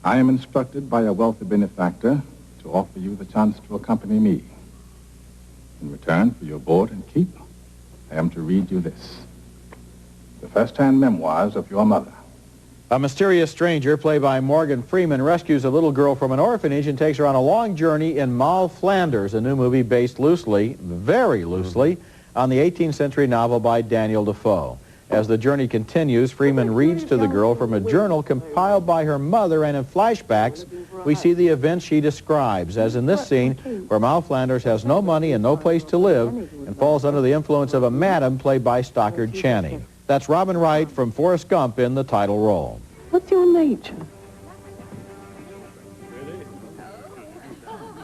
I am instructed by a wealthy benefactor to offer you the chance to accompany me. In return for your board and keep, I am to read you this. The first-hand memoirs of your mother. A mysterious stranger, played by Morgan Freeman, rescues a little girl from an orphanage and takes her on a long journey in Moll Flanders, a new movie based loosely, very loosely, on the 18th century novel by Daniel Defoe. As the journey continues, Freeman reads to the girl from a journal compiled by her mother, and in flashbacks, we see the events she describes, as in this scene where Moll Flanders has no money and no place to live and falls under the influence of a madam played by Stockard Channing. That's Robin Wright from Forrest Gump in the title role. What's your nature?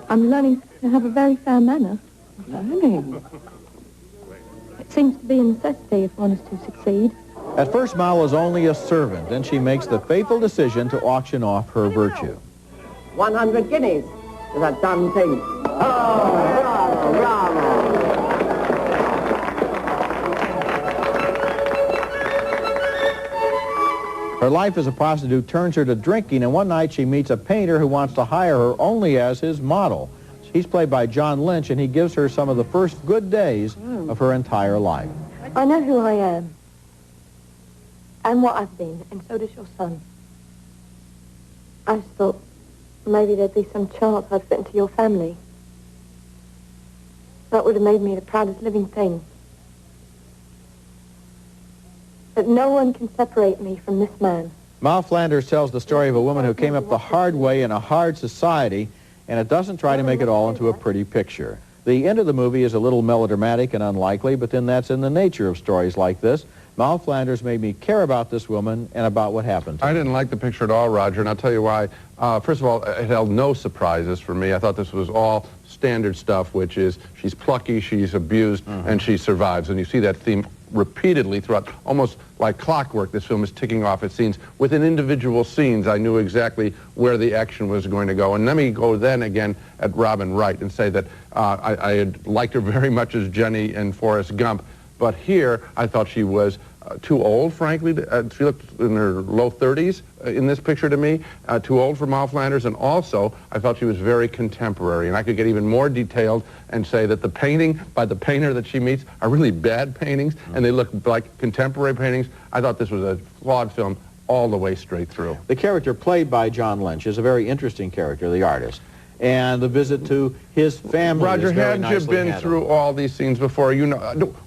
I'm learning to have a very fair manner. Learning? It seems to be a necessity if one is to succeed. At first, Moll is only a servant. Then she makes the fateful decision to auction off her virtue. 100 guineas is a done thing. Oh, bravo, bravo. Her life as a prostitute turns her to drinking, and one night she meets a painter who wants to hire her only as his model. He's played by John Lynch, and he gives her some of the first good days of her entire life. I know who I am and what I've been, and so does your son. I just thought maybe there'd be some chance I'd fit into your family. That would have made me the proudest living thing. But no one can separate me from this man. Moll Flanders tells the story of a woman who came up the hard way in a hard society, and it doesn't try to make it all into a pretty picture. The end of the movie is a little melodramatic and unlikely, but then that's in the nature of stories like this. Moll Flanders made me care about this woman and about what happened to her. I didn't like the picture at all, Roger, and I'll tell you why. First of all, it held no surprises for me. I thought this was all standard stuff, which is she's plucky, she's abused, and she survives. And you see that theme repeatedly throughout, almost like clockwork. This film is ticking off its scenes. Within individual scenes, I knew exactly where the action was going to go. And let me go then again at Robin Wright and say that I had liked her very much as Jenny in Forrest Gump, but here I thought she was too old, frankly. She looked in her low 30s in this picture to me, too old for Moll Flanders, and also I felt she was very contemporary, and I could get even more detailed and say that the painting by the painter that she meets are really bad paintings, and they look like contemporary paintings. I thought this was a flawed film all the way straight through. The character played by John Lynch is a very interesting character, the artist. And the visit to his family Roger, is very had you been handled. through all these scenes before, you know,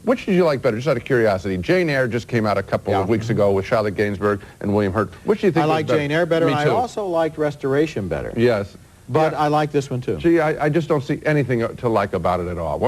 which did you like better, just out of curiosity? Jane Eyre just came out a couple of weeks ago with Charlotte Gainsbourg and William Hurt. Which do you think I like Jane Eyre better, Me and I too. also liked Restoration better. Yes. But Yeah. I like this one, too. Gee, I just don't see anything to like about it at all.